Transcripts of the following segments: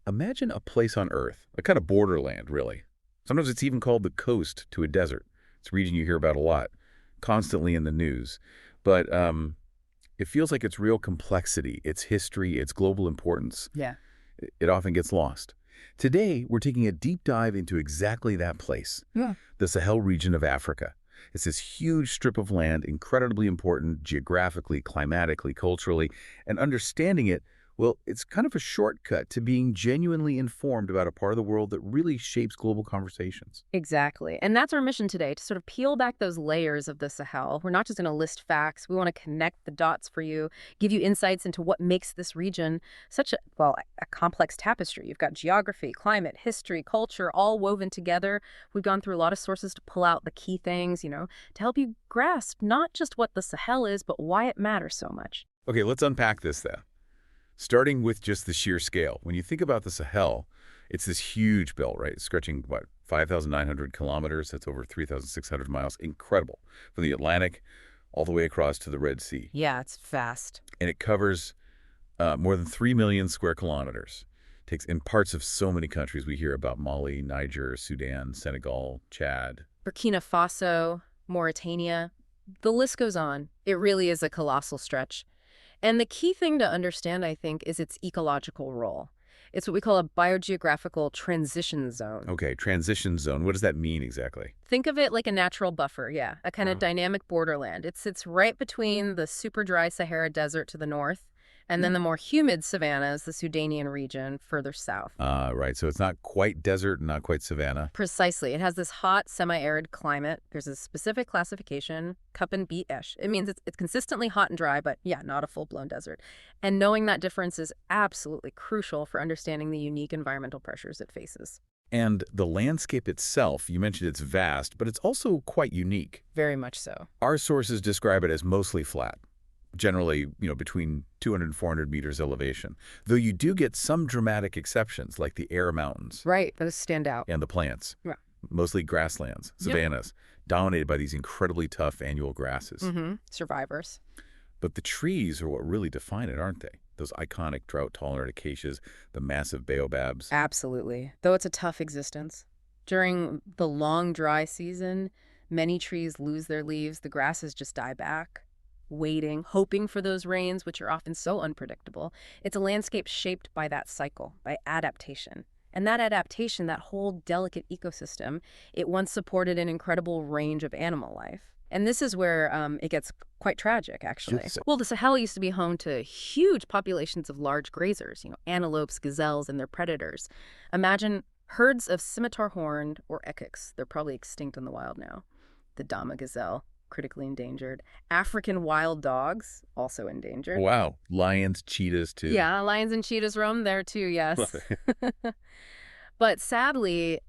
Imagine a place on Earth, a kind of borderland, really. Sometimes it's even called the coast to a desert. It's a region you hear about a lot, constantly in the news. But it feels like its real complexity, its history, its global importance, Yeah. it often gets lost. Today, we're taking a deep dive into exactly that place, Yeah. the Sahel region of Africa. It's this huge strip of land, incredibly important geographically, climatically, culturally, and understanding it, well, it's kind of a shortcut to being genuinely informed about a part of the world that really shapes global conversations. Exactly. And that's our mission today, to sort of peel back those layers of the Sahel. We're not just going to list facts. We want to connect the dots for you, give you insights into what makes this region such a complex tapestry. You've got geography, climate, history, culture, all woven together. We've gone through a lot of sources to pull out the key things, to help you grasp not just what the Sahel is, but why it matters so much. Okay, let's unpack this then. Starting with just the sheer scale. When you think about the Sahel, it's this huge belt, right? Stretching, 5,900 kilometers? That's over 3,600 miles. Incredible. From the Atlantic all the way across to the Red Sea. Yeah, it's vast. And it covers more than 3 million square kilometers. Takes in parts of so many countries. We hear about Mali, Niger, Sudan, Senegal, Chad. Burkina Faso, Mauritania. The list goes on. It really is a colossal stretch. And the key thing to understand, I think, is its ecological role. It's what we call a biogeographical transition zone. Okay, transition zone. What does that mean exactly? Think of it like a natural buffer, yeah, a kind of dynamic borderland. It sits right between the super dry Sahara Desert to the north and then the more humid savannas, the Sudanian region, further south. Right. So it's not quite desert, not quite savanna. Precisely. It has this hot, semi-arid climate. There's a specific classification, Köppen-Beet-Esch. It means it's consistently hot and dry, but yeah, not a full-blown desert. And knowing that difference is absolutely crucial for understanding the unique environmental pressures it faces. And the landscape itself, you mentioned it's vast, but it's also quite unique. Very much so. Our sources describe it as mostly flat, generally, between 200 and 400 meters elevation, though you do get some dramatic exceptions, like the Air Mountains. Right, those stand out. And the plants. Yeah. Mostly grasslands, savannas, dominated by these incredibly tough annual grasses. Survivors. But the trees are what really define it, aren't they? Those iconic drought-tolerant acacias, the massive baobabs. Absolutely. Though it's a tough existence. During the long dry season, many trees lose their leaves. The grasses just die back, waiting, hoping for those rains, which are often so unpredictable. It's a landscape shaped by that cycle, by adaptation. And that adaptation, that whole delicate ecosystem, it once supported an incredible range of animal life. And this is where it gets quite tragic, actually. Yes. Well, the Sahel used to be home to huge populations of large grazers, antelopes, gazelles, and their predators. Imagine herds of scimitar-horned, or ekiks. They're probably extinct in the wild now. The Dama gazelle, critically endangered. African wild dogs, also endangered. Wow. Lions, cheetahs, too. Yeah, lions and cheetahs roam there, too, yes. But sadly,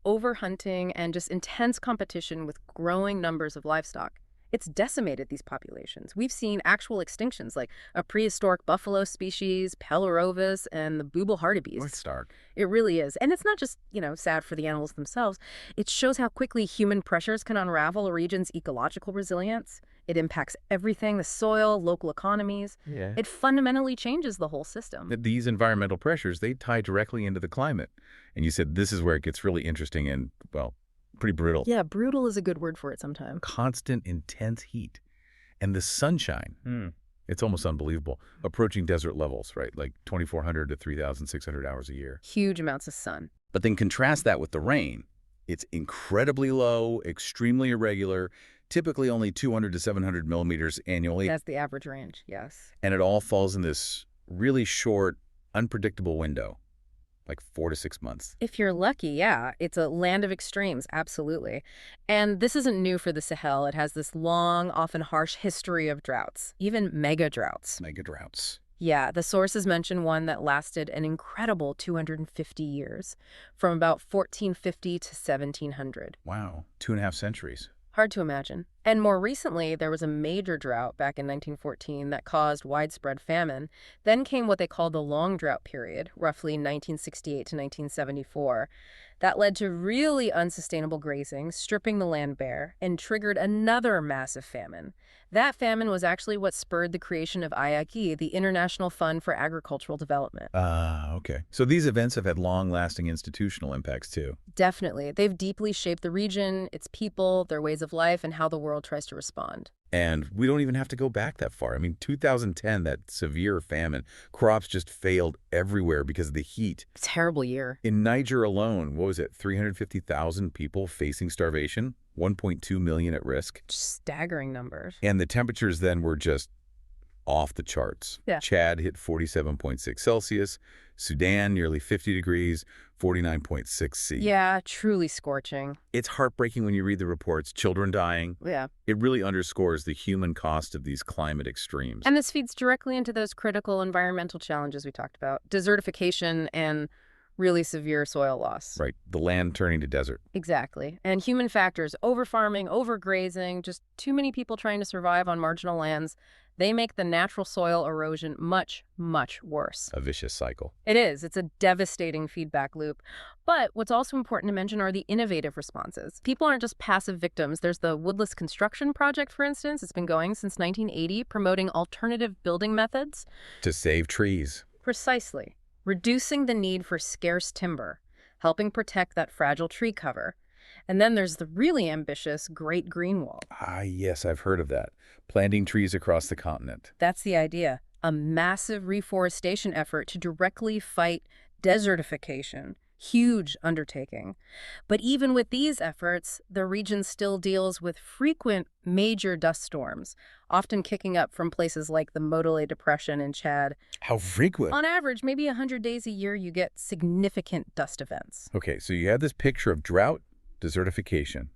overhunting and just intense competition with growing numbers of livestock, it's decimated these populations. We've seen actual extinctions like a prehistoric buffalo species, Pelorovis, and the booble hartebeest. It's stark. It really is. And it's not just, sad for the animals themselves. It shows how quickly human pressures can unravel a region's ecological resilience. It impacts everything, the soil, local economies. Yeah. It fundamentally changes the whole system. These environmental pressures, they tie directly into the climate. And you said this is where it gets really interesting and, pretty brutal. Yeah, brutal is a good word for it sometimes. Constant, intense heat. And the sunshine, it's almost unbelievable. Approaching desert levels, right? Like 2,400 to 3,600 hours a year. Huge amounts of sun. But then contrast that with the rain. It's incredibly low, extremely irregular, typically only 200 to 700 millimeters annually. That's the average range, yes. And it all falls in this really short, unpredictable window, like 4 to 6 months. If you're lucky, yeah. It's a land of extremes, absolutely. And this isn't new for the Sahel. It has this long, often harsh history of droughts, even mega droughts. Mega droughts. Yeah, the sources mention one that lasted an incredible 250 years, from about 1450 to 1700. Wow, 2.5 centuries. Hard to imagine. And more recently, there was a major drought back in 1914 that caused widespread famine. Then came what they call the long drought period, roughly 1968 to 1974. That led to really unsustainable grazing, stripping the land bare, and triggered another massive famine. That famine was actually what spurred the creation of IAGI, the International Fund for Agricultural Development. Ah, okay. So these events have had long-lasting institutional impacts too. Definitely. They've deeply shaped the region, its people, their ways of life, and how the world tries to respond. And we don't even have to go back that far. I mean, 2010, that severe famine, crops just failed everywhere because of the heat. Terrible year. In Niger alone, what was it, 350,000 people facing starvation, 1.2 million at risk. Just staggering numbers. And the temperatures then were just off the charts. Yeah. Chad hit 47.6 Celsius, Sudan nearly 50 degrees, 49.6 C. Yeah, truly scorching. It's heartbreaking when you read the reports, children dying. Yeah. It really underscores the human cost of these climate extremes. And this feeds directly into those critical environmental challenges we talked about, desertification and really severe soil loss. Right, the land turning to desert. Exactly. And human factors, overfarming, overgrazing, just too many people trying to survive on marginal lands, they make the natural soil erosion much, much worse. A vicious cycle. It is. It's a devastating feedback loop. But what's also important to mention are the innovative responses. People aren't just passive victims. There's the Woodless Construction Project, for instance. It's been going since 1980, promoting alternative building methods. To save trees. Precisely. Reducing the need for scarce timber, helping protect that fragile tree cover. And then there's the really ambitious Great Green Wall. Ah, yes, I've heard of that. Planting trees across the continent. That's the idea. A massive reforestation effort to directly fight desertification. Huge undertaking. But even with these efforts, the region still deals with frequent major dust storms, often kicking up from places like the Modele Depression in Chad. How frequent? On average, maybe 100 days a year, you get significant dust events. Okay, so you have this picture of drought, desertification.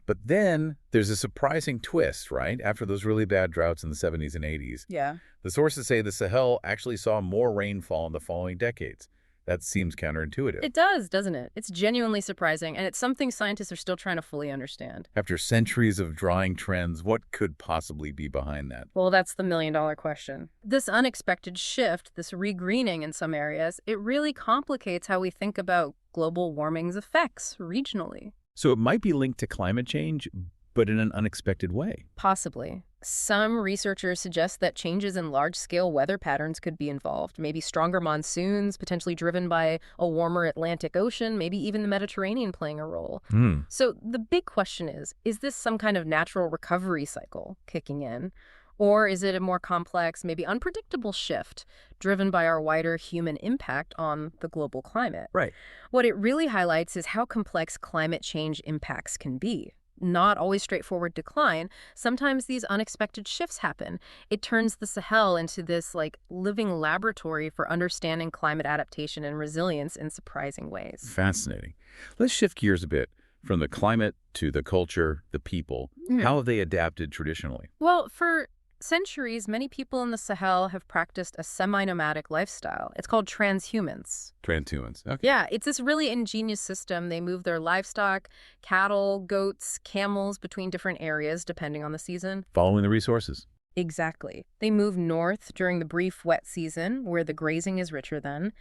But then there's a surprising twist, right? After those really bad droughts in the 70s and 80s. Yeah. The sources say the Sahel actually saw more rainfall in the following decades. That seems counterintuitive. It does, doesn't it? It's genuinely surprising, and it's something scientists are still trying to fully understand. After centuries of drying trends, what could possibly be behind that? Well, that's the million-dollar question. This unexpected shift, this regreening in some areas, it really complicates how we think about global warming's effects regionally. So it might be linked to climate change, but in an unexpected way. Possibly. Some researchers suggest that changes in large-scale weather patterns could be involved. Maybe stronger monsoons, potentially driven by a warmer Atlantic Ocean, maybe even the Mediterranean playing a role. So the big question is this some kind of natural recovery cycle kicking in? Or is it a more complex, maybe unpredictable shift driven by our wider human impact on the global climate? Right. What it really highlights is how complex climate change impacts can be. Not always straightforward decline. Sometimes these unexpected shifts happen. It turns the Sahel into this living laboratory for understanding climate adaptation and resilience in surprising ways. Fascinating. Let's shift gears a bit from the climate to the culture, the people. How have they adapted traditionally? Well, for centuries, many people in the Sahel have practiced a semi-nomadic lifestyle. It's called transhumance. Transhumans. Okay. Yeah, it's this really ingenious system. They move their livestock, cattle, goats, camels between different areas depending on the season. Following the resources. Exactly. They move north during the brief wet season, where the grazing is richer then.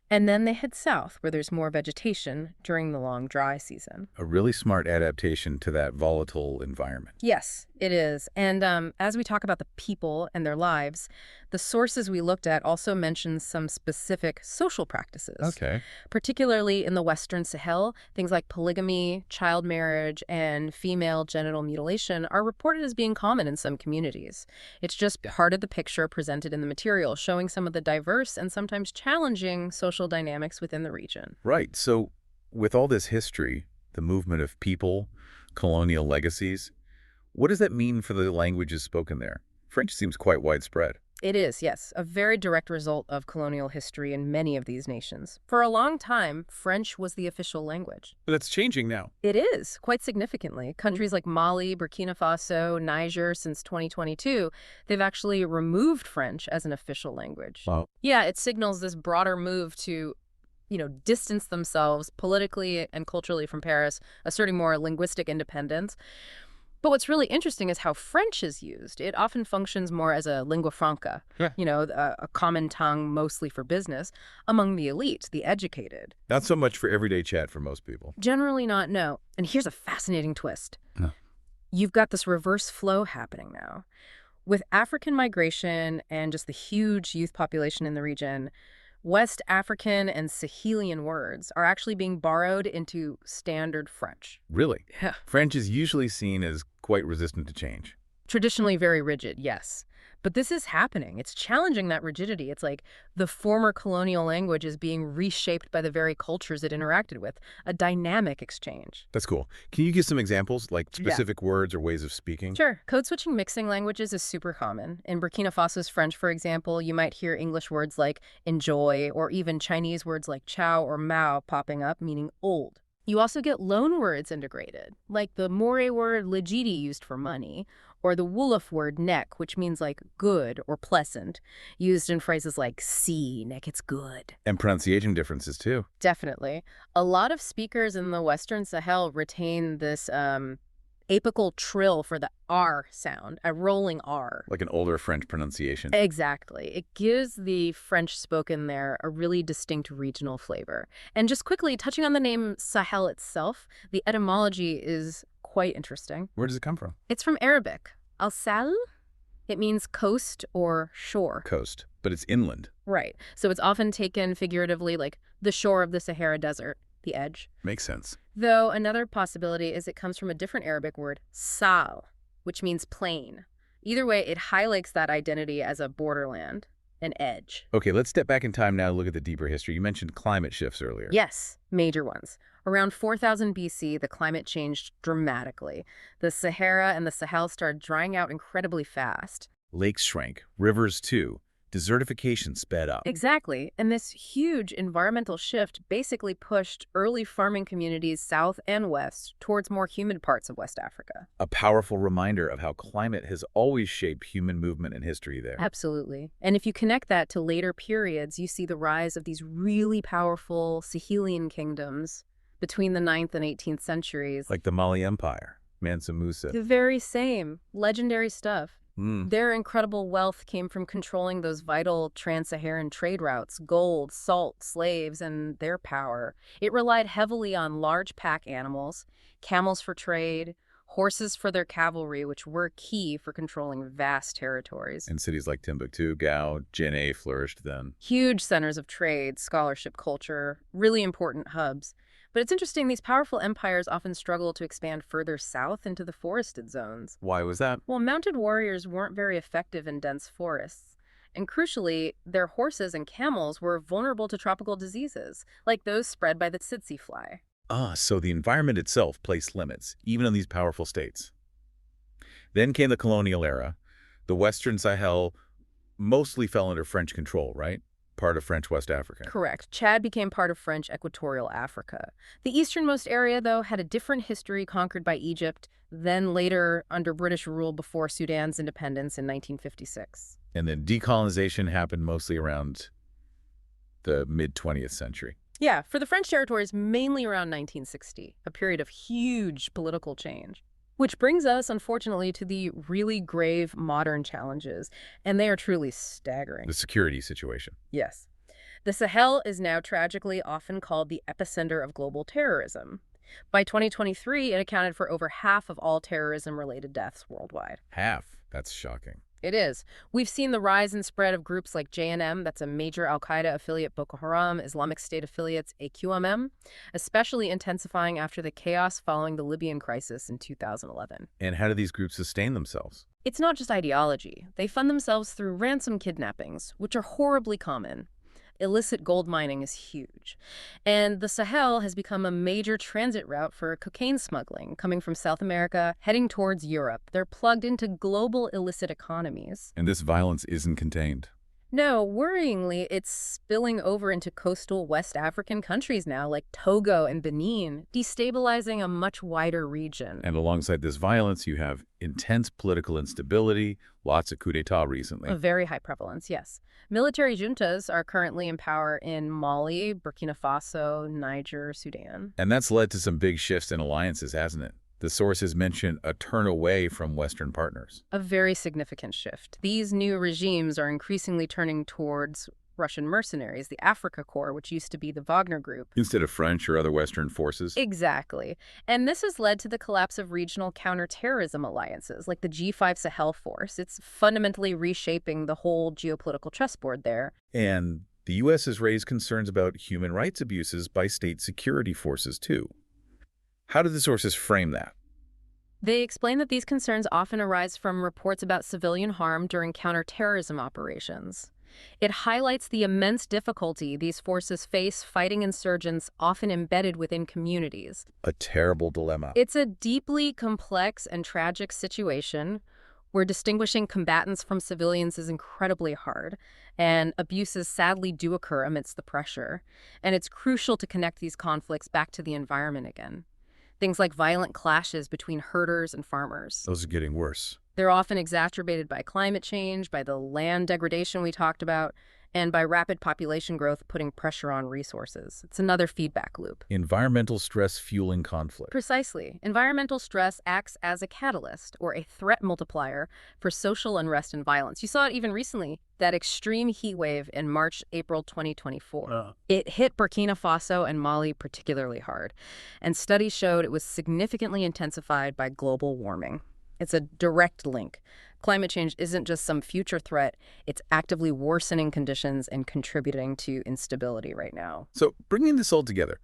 And then they head south, where there's more vegetation during the long dry season. A really smart adaptation to that volatile environment. Yes, it is. And as we talk about the people and their lives, the sources we looked at also mention some specific social practices. Okay. Particularly in the Western Sahel, things like polygamy, child marriage, and female genital mutilation are reported as being common in some communities. It's just part of the picture presented in the material, showing some of the diverse and sometimes challenging social dynamics within the region. Right. So with all this history, the movement of people, colonial legacies, what does that mean for the languages spoken there? French seems quite widespread. It is, yes, a very direct result of colonial history in many of these nations. For a long time, French was the official language. But that's changing now. It is, quite significantly. Countries like Mali, Burkina Faso, Niger, since 2022, they've actually removed French as an official language. Wow. Yeah, it signals this broader move to distance themselves politically and culturally from Paris, asserting more linguistic independence. But what's really interesting is how French is used. It often functions more as a lingua franca, Yeah. a common tongue mostly for business, among the elite, the educated. Not so much for everyday chat for most people. Generally not, no. And here's a fascinating twist. Huh. You've got this reverse flow happening now. With African migration and just the huge youth population in the region, West African and Sahelian words are actually being borrowed into standard French. Really? Yeah. French is usually seen as quite resistant to change. Traditionally very rigid, yes. But this is happening. It's challenging that rigidity. It's like the former colonial language is being reshaped by the very cultures it interacted with, a dynamic exchange. That's cool. Can you give some examples, like Yeah. specific words or ways of speaking? Sure. Code switching mixing languages is super common. In Burkina Faso's French, for example, you might hear English words like enjoy or even Chinese words like chow or mao popping up, meaning old. You also get loan words integrated, like the Moray word legidi used for money, or the Wolof word nek, which means like good or pleasant, used in phrases like see, nek, it's good. And pronunciation differences, too. Definitely. A lot of speakers in the Western Sahel retain this apical trill for the R sound, a rolling R. Like an older French pronunciation. Exactly. It gives the French spoken there a really distinct regional flavor. And just quickly, touching on the name Sahel itself, the etymology is quite interesting. Where does it come from? It's from Arabic. Al-Sal, it means coast or shore. Coast. But it's inland. Right. So it's often taken figuratively like the shore of the Sahara Desert, the edge. Makes sense. Though another possibility is it comes from a different Arabic word, sal, which means plain. Either way, it highlights that identity as a borderland, an edge. Okay, let's step back in time now to look at the deeper history. You mentioned climate shifts earlier. Yes, major ones. Around 4000 BC, the climate changed dramatically. The Sahara and the Sahel started drying out incredibly fast. Lakes shrank, rivers too. Desertification sped up. Exactly. And this huge environmental shift basically pushed early farming communities south and west towards more humid parts of West Africa. A powerful reminder of how climate has always shaped human movement and history there. Absolutely. And if you connect that to later periods, you see the rise of these really powerful Sahelian kingdoms between the 9th and 18th centuries. Like the Mali Empire, Mansa Musa. The very same. Legendary stuff. Mm. Their incredible wealth came from controlling those vital trans-Saharan trade routes, gold, salt, slaves, and their power. It relied heavily on large pack animals, camels for trade, horses for their cavalry, which were key for controlling vast territories. And cities like Timbuktu, Gao, Djenné flourished then. Huge centers of trade, scholarship, culture, really important hubs. But it's interesting, these powerful empires often struggle to expand further south into the forested zones. Why was that? Well, mounted warriors weren't very effective in dense forests. And crucially, their horses and camels were vulnerable to tropical diseases, like those spread by the tsetse fly. So the environment itself placed limits, even on these powerful states. Then came the colonial era. The Western Sahel mostly fell under French control, right? Part of French West Africa. Correct. Chad became part of French Equatorial Africa. The easternmost area, though, had a different history, conquered by Egypt, then later under British rule before Sudan's independence in 1956. And then decolonization happened mostly around the mid-20th century. Yeah, for the French territories, mainly around 1960, a period of huge political change. Which brings us, unfortunately, to the really grave modern challenges, and they are truly staggering. The security situation. Yes. The Sahel is now tragically often called the epicenter of global terrorism. By 2023, it accounted for over half of all terrorism-related deaths worldwide. Half. That's shocking. It is. We've seen the rise and spread of groups like GandM, that's a major al-Qaeda affiliate, Boko Haram, Islamic State affiliates, AQMM, especially intensifying after the chaos following the Libyan crisis in 2011. And how do these groups sustain themselves? It's not just ideology. They fund themselves through ransom kidnappings, which are horribly common. Illicit gold mining is huge. And the Sahel has become a major transit route for cocaine smuggling, coming from South America, heading towards Europe. They're plugged into global illicit economies. And this violence isn't contained. No, worryingly, it's spilling over into coastal West African countries now, like Togo and Benin, destabilizing a much wider region. And alongside this violence, you have intense political instability, lots of coups d'etat recently. A very high prevalence, yes. Military juntas are currently in power in Mali, Burkina Faso, Niger, Sudan. And that's led to some big shifts in alliances, hasn't it? The sources mention a turn away from Western partners. A very significant shift. These new regimes are increasingly turning towards Russian mercenaries, the Africa Corps, which used to be the Wagner Group. Instead of French or other Western forces. Exactly. And this has led to the collapse of regional counterterrorism alliances, like the G5 Sahel force. It's fundamentally reshaping the whole geopolitical chessboard there. And the U.S. has raised concerns about human rights abuses by state security forces, too. How do the sources frame that? They explain that these concerns often arise from reports about civilian harm during counterterrorism operations. It highlights the immense difficulty these forces face fighting insurgents often embedded within communities. A terrible dilemma. It's a deeply complex and tragic situation where distinguishing combatants from civilians is incredibly hard, and abuses sadly do occur amidst the pressure. And it's crucial to connect these conflicts back to the environment again. Things like violent clashes between herders and farmers. Those are getting worse. They're often exacerbated by climate change, by the land degradation we talked about, and by rapid population growth putting pressure on resources. It's another feedback loop. Environmental stress fueling conflict. Precisely. Environmental stress acts as a catalyst or a threat multiplier for social unrest and violence. You saw it even recently, that extreme heat wave in March, April 2024. It hit Burkina Faso and Mali particularly hard, and studies showed it was significantly intensified by global warming. It's a direct link. Climate change isn't just some future threat, it's actively worsening conditions and contributing to instability right now. So, bringing this all together,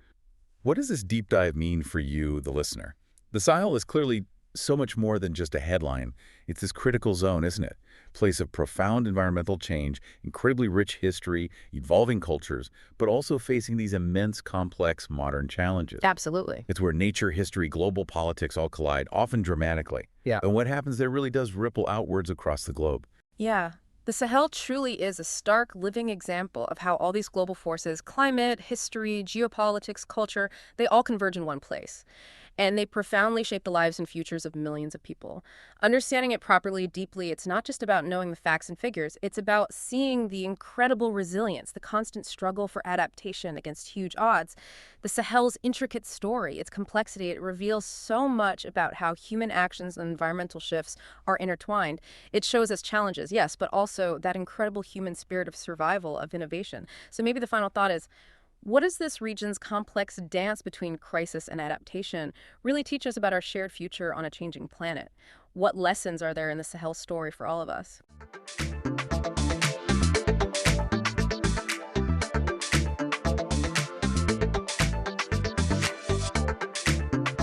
what does this deep dive mean for you, the listener? The Sahel is clearly so much more than just a headline. It's this critical zone, isn't it? Place of profound environmental change, incredibly rich history, evolving cultures, but also facing these immense, complex, modern challenges. Absolutely. It's where nature, history, global politics all collide, often dramatically. Yeah. And what happens there really does ripple outwards across the globe. Yeah. The Sahel truly is a stark living example of how all these global forces, climate, history, geopolitics, culture, they all converge in one place. And they profoundly shape the lives and futures of millions of people. Understanding it properly, deeply, it's not just about knowing the facts and figures. It's about seeing the incredible resilience, the constant struggle for adaptation against huge odds. The Sahel's intricate story, its complexity, it reveals so much about how human actions and environmental shifts are intertwined. It shows us challenges, yes, but also that incredible human spirit of survival, of innovation. So maybe the final thought is, what does this region's complex dance between crisis and adaptation really teach us about our shared future on a changing planet? What lessons are there in the Sahel story for all of us?